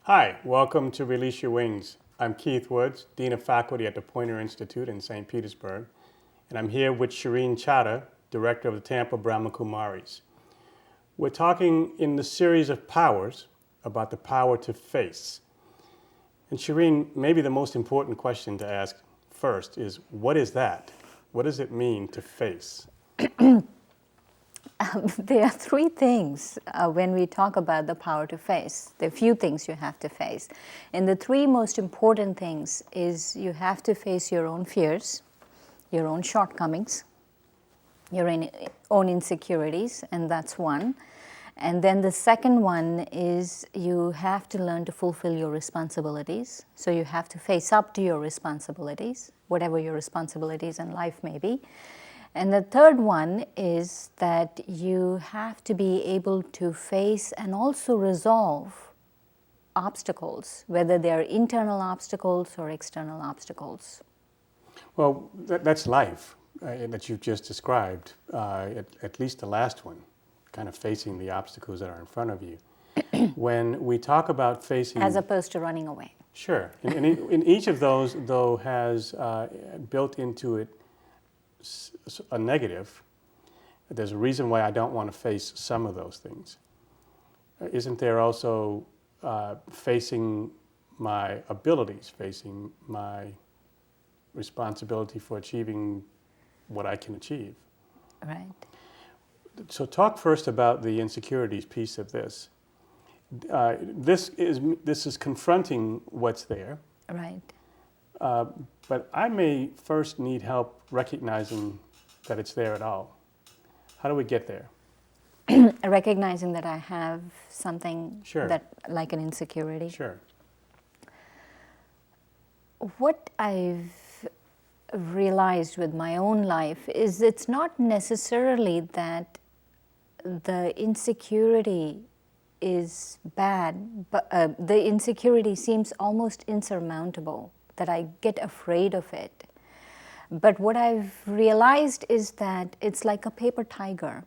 Hi, welcome to Release Your Wings. I'm Keith Woods, Dean of Faculty at the Poynter Institute in St. Petersburg, and I'm here with Shireen Chatter, Director of the Tampa Brahma Kumaris. We're talking in the series of powers about the power to face. And Shireen, maybe the most important question to ask first is, what is that? What does it mean to face? There are three things when we talk about the power to face. There are few things you have to face. And the three most important things is you have to face your own fears, your own shortcomings, your own insecurities, and that's one. And then the second one is you have to learn to fulfill your responsibilities. So you have to face up to your responsibilities, whatever your responsibilities in life may be. And the third one is that you have to be able to face and also resolve obstacles, whether they are internal obstacles or external obstacles. Well, that's life that you've just described, at least the last one, kind of facing the obstacles that are in front of you. When we talk about facing... As opposed to running away. Sure. And each of those, though, has built into it a negative. There's a reason why I don't want to face some of those things. Isn't there also facing my abilities, facing my responsibility for achieving what I can achieve? Right. So talk first about the insecurities piece of this. This is confronting what's there. Right. But I may first need help recognizing that it's there at all. How do we get there? Recognizing that I have something Sure. that, like an insecurity. Sure. What I've realized with my own life is it's not necessarily that the insecurity is bad, but the insecurity seems almost insurmountable, that I get afraid of it. But what I've realized is that it's like a paper tiger.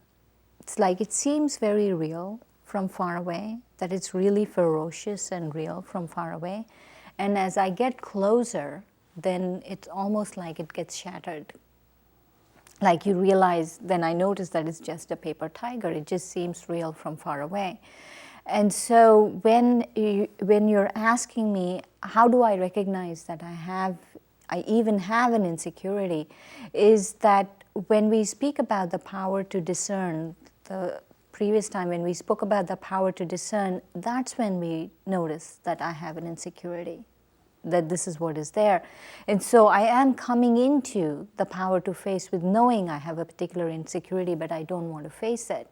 It's like it seems very real from far away, that it's really ferocious and real from far away. And as I get closer, then it's almost like it gets shattered. Like you realize, then I notice that it's just a paper tiger. It just seems real from far away. And so when you're asking me, how do I recognize that I even have an insecurity, is that when we speak about the power to discern, the previous time when we spoke about the power to discern, that's when we notice that I have an insecurity, that this is what is there. And so I am coming into the power to face with knowing I have a particular insecurity, but I don't want to face it.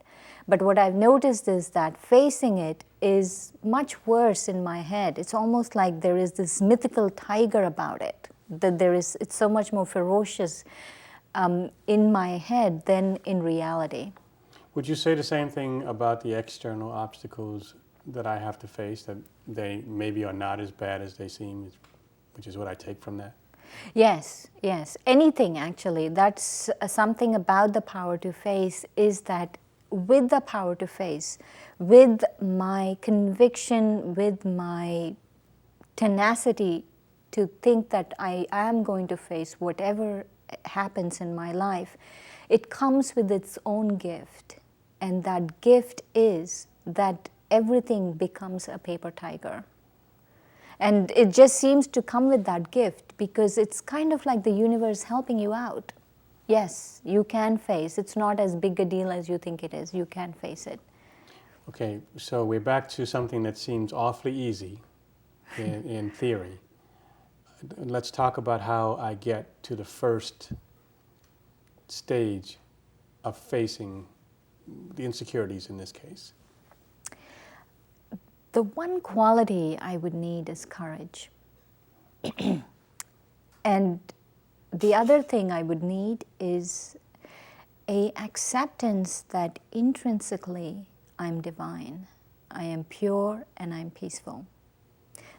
But what I've noticed is that facing it is much worse in my head. It's almost like there is this mythical tiger about it, that it's so much more ferocious in my head than in reality. Would you say the same thing about the external obstacles that I have to face, that they maybe are not as bad as they seem, which is what I take from that? Yes, yes. Anything actually. That's something about the power to face, is that with the power to face, with my conviction, with my tenacity to think that I am going to face whatever happens in my life, it comes with its own gift. And that gift is that everything becomes a paper tiger. And it just seems to come with that gift because it's kind of like the universe helping you out. Yes, you can face. It's not as big a deal as you think it is. You can face it. Okay, so we're back to something that seems awfully easy in theory. Let's talk about how I get to the first stage of facing the insecurities in this case. The one quality I would need is courage. And the other thing I would need is a acceptance that intrinsically I'm divine. I am pure and I'm peaceful.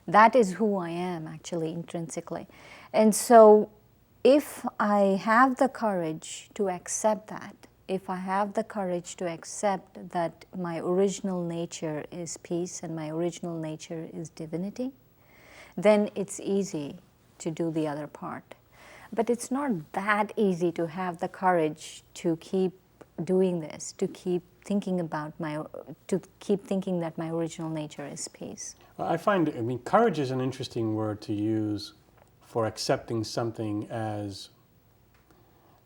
That is who I am actually intrinsically. And so if I have the courage to accept that, if I have the courage to accept that my original nature is peace and my original nature is divinity, then it's easy to do the other part. But it's not that easy to have the courage to keep doing this, to keep thinking that my original nature is peace. I mean, courage is an interesting word to use for accepting something as,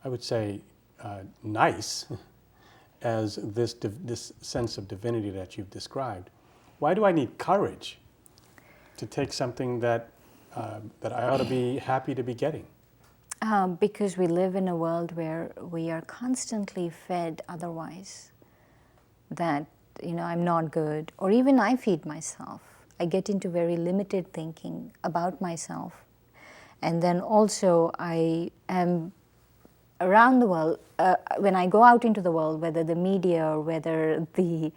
I would say, nice as this sense of divinity that you've described. Why do I need courage to take something that I ought to be happy to be getting? Because we live in a world where we are constantly fed otherwise, that I'm not good, or even I feed myself. I get into very limited thinking about myself, and then also I am around the world, when I go out into the world, whether the media or whether the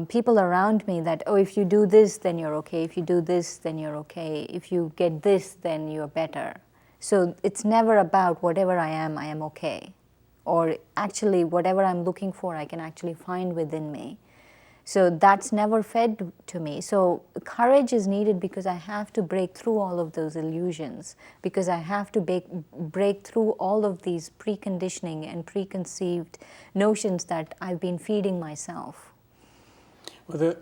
people around me, that, oh, if you do this, then you're okay. If you do this, then you're okay. If you get this, then you're better. So it's never about whatever I am okay. Or actually, whatever I'm looking for, I can actually find within me. So that's never fed to me. So courage is needed because I have to break through all of those illusions, because I have to break through all of these preconditioning and preconceived notions that I've been feeding myself. Well,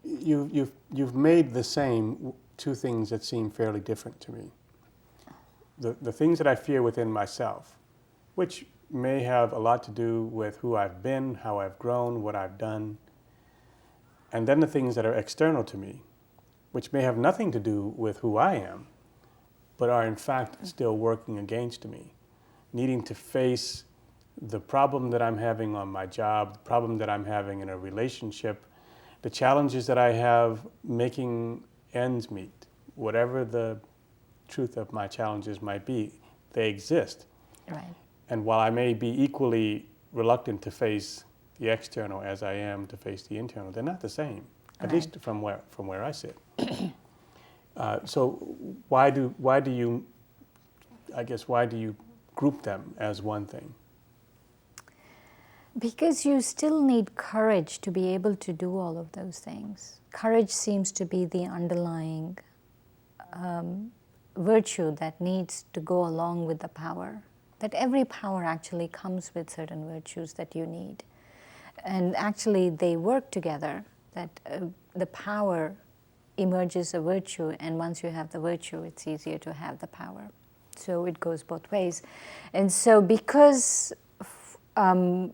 you've made the same two things that seem fairly different to me. The things that I fear within myself, which may have a lot to do with who I've been, how I've grown, what I've done. And then the things that are external to me, which may have nothing to do with who I am, but are in fact still working against me. Needing to face the problem that I'm having on my job, the problem that I'm having in a relationship, the challenges that I have making ends meet. Whatever the truth of my challenges might be, they exist. Right. And while I may be equally reluctant to face the external as I am to face the internal, they're not the same, at least from where I sit. So why do you group them as one thing? Because you still need courage to be able to do all of those things. Courage seems to be the underlying virtue that needs to go along with the power. That every power actually comes with certain virtues that you need. And actually they work together, that the power emerges a virtue, and once you have the virtue, it's easier to have the power. So it goes both ways. And so because there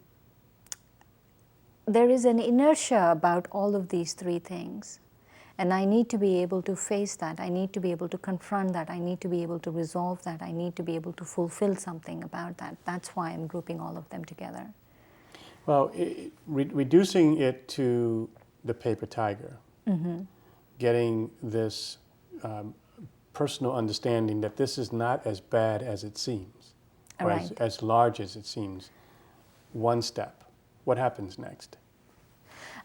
is an inertia about all of these three things, and I need to be able to face that, I need to be able to confront that, I need to be able to resolve that, I need to be able to fulfill something about that. That's why I'm grouping all of them together. Well, reducing it to the paper tiger, getting this personal understanding that this is not as bad as it seems, or as large as it seems, one step. What happens next?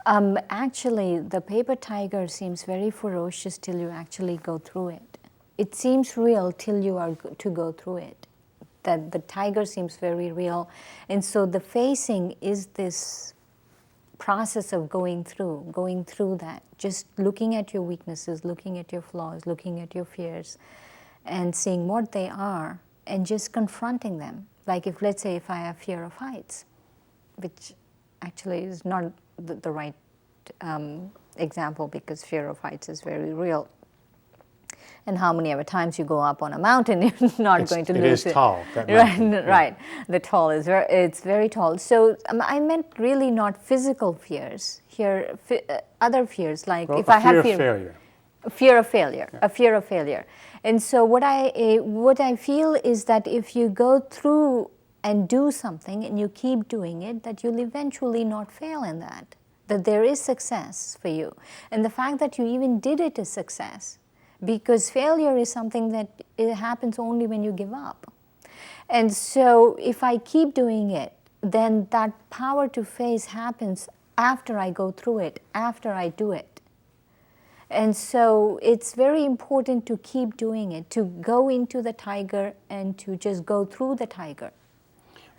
Actually, the paper tiger seems very ferocious till you actually go through it. It seems real till you are to go through it. That the tiger seems very real. And so the facing is this process of going through that, just looking at your weaknesses, looking at your flaws, looking at your fears, and seeing what they are, and just confronting them. Like let's say if I have fear of heights, which actually is not the right example, because fear of heights is very real. And how many ever times you go up on a mountain, you're not going to lose it. It is tall. Right. The tall is it's very tall. So I meant really not physical fears. Here, other fears, like if I have fear of failure, a fear of failure. And so what I feel is that if you go through and do something and you keep doing it, that you'll eventually not fail in that there is success for you. And the fact that you even did it is success. Because failure is something that it happens only when you give up. And so if I keep doing it, then that power to face happens after I go through it, after I do it. And so it's very important to keep doing it, to go into the tiger and to just go through the tiger.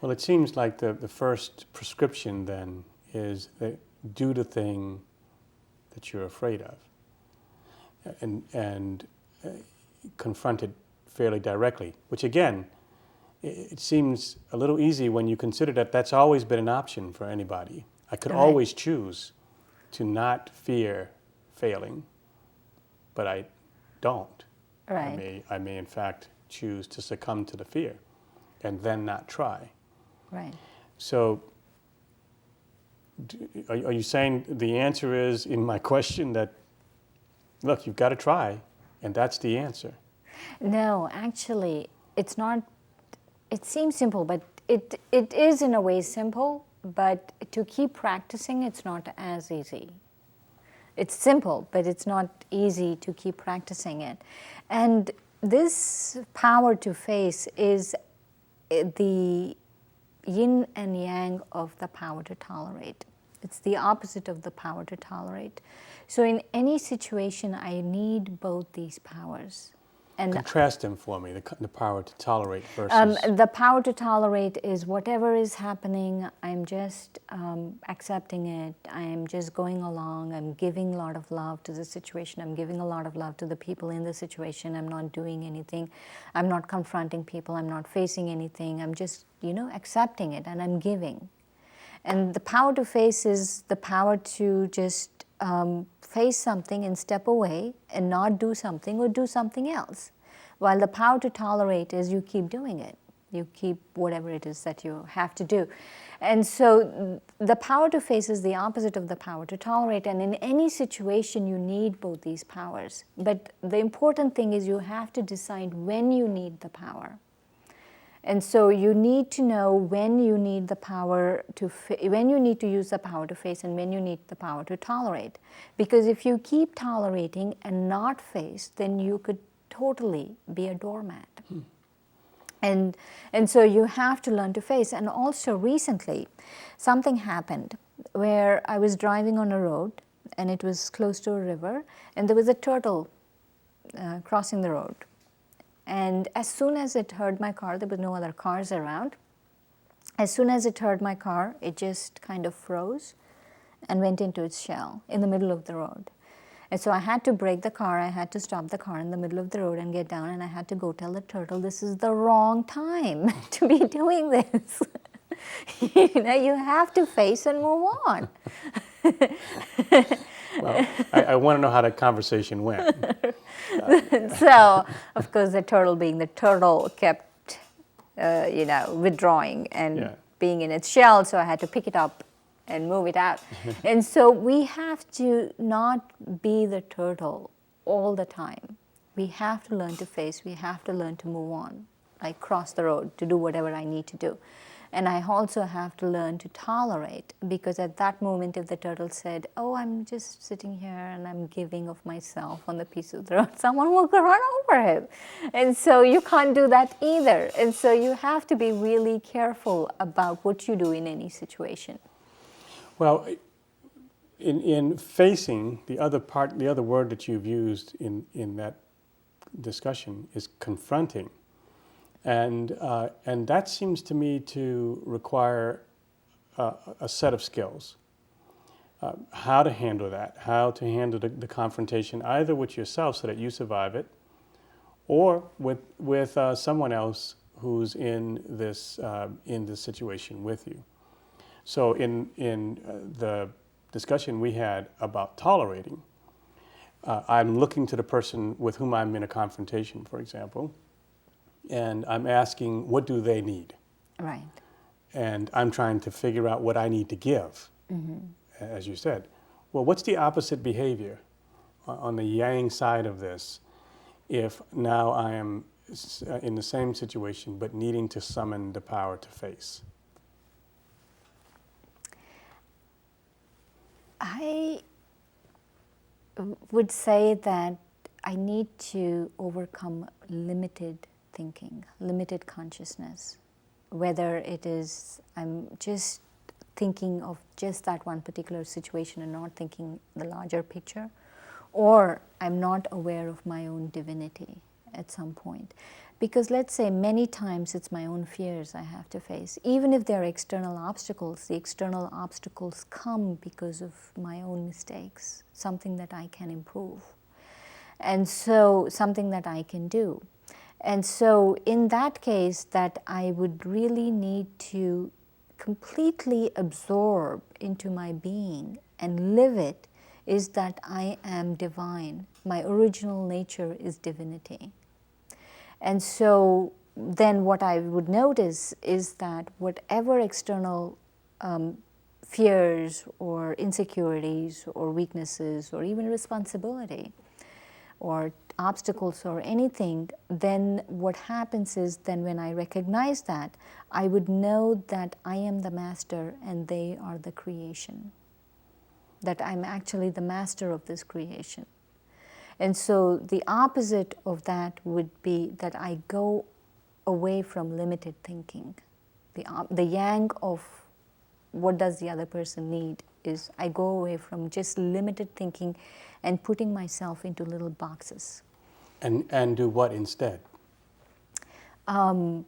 Well, it seems like the first prescription then is that do the thing that you're afraid of, and confront it fairly directly, which again, it seems a little easy when you consider that that's always been an option for anybody. I could Right. always choose to not fear failing, but I don't. Right. I may in fact choose to succumb to the fear and then not try. Right. So are you saying the answer is in my question that, look, you've got to try, and that's the answer? No, actually, it's not. It seems simple, but it is in a way simple, but to keep practicing, it's not as easy. It's simple, but it's not easy to keep practicing it. And this power to face is the yin and yang of the power to tolerate. It's the opposite of the power to tolerate. So in any situation, I need both these powers. And Contrast them for me, the power to tolerate versus... the power to tolerate is whatever is happening, I'm just accepting it. I'm just going along. I'm giving a lot of love to the situation. I'm giving a lot of love to the people in the situation. I'm not doing anything. I'm not confronting people. I'm not facing anything. I'm just, accepting it, and I'm giving. And the power to face is the power to just face something and step away and not do something or do something else. While the power to tolerate is you keep doing it. You keep whatever it is that you have to do. And so the power to face is the opposite of the power to tolerate. And in any situation, you need both these powers. But the important thing is you have to decide when you need the power. And so you need to know when you need the power to, when you need to use the power to face and when you need the power to tolerate. Because if you keep tolerating and not face, then you could totally be a doormat. And so you have to learn to face. And also recently, something happened where I was driving on a road and it was close to a river and there was a turtle crossing the road. And as soon as it heard my car, there were no other cars around. As soon as it heard my car, it just kind of froze and went into its shell in the middle of the road. And so I had to brake the car, I had to stop the car in the middle of the road and get down, and I had to go tell the turtle, this is the wrong time to be doing this. You have to face and move on. Well, I want to know how that conversation went. So, of course, the turtle being the turtle kept, withdrawing and being in its shell, so I had to pick it up and move it out. And so we have to not be the turtle all the time. We have to learn to face, we have to learn to move on, like cross the road to do whatever I need to do. And I also have to learn to tolerate, because at that moment if the turtle said, oh, I'm just sitting here and I'm giving of myself on the piece of the road, someone will run over him. And so you can't do that either. And so you have to be really careful about what you do in any situation. Well, in facing, the other word that you've used in that discussion is confronting. And that seems to me to require a set of skills. How to handle that, how to handle the confrontation, either with yourself so that you survive it, or with someone else who's in this situation with you. So in the discussion we had about tolerating, I'm looking to the person with whom I'm in a confrontation, for example, and I'm asking, what do they need? Right. And I'm trying to figure out what I need to give, as you said. Well, what's the opposite behavior on the yang side of this if now I am in the same situation but needing to summon the power to face? I would say that I need to overcome limited thinking, limited consciousness, whether it is I'm just thinking of just that one particular situation and not thinking the larger picture, or I'm not aware of my own divinity at some point. Because let's say many times it's my own fears I have to face. Even if there are external obstacles, the external obstacles come because of my own mistakes, something that I can improve. And so something that I can do. And so in that case, that I would really need to completely absorb into my being and live it, is that I am divine. My original nature is divinity. And so then what I would notice is that whatever external fears or insecurities or weaknesses or even responsibility or obstacles or anything, then what happens is, then when I recognize that, I would know that I am the master and they are the creation, that I'm actually the master of this creation. And so the opposite of that would be that I go away from limited thinking. The yang of what does the other person need is I go away from just limited thinking and putting myself into little boxes. And do what instead? To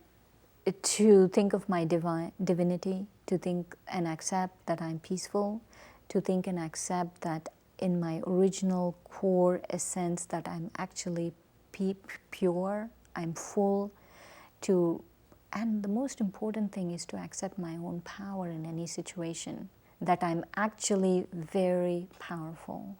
think of my divinity, to think and accept that I'm peaceful, to think and accept that in my original core essence that I'm actually pure, I'm full, and the most important thing is to accept my own power in any situation, that I'm actually very powerful.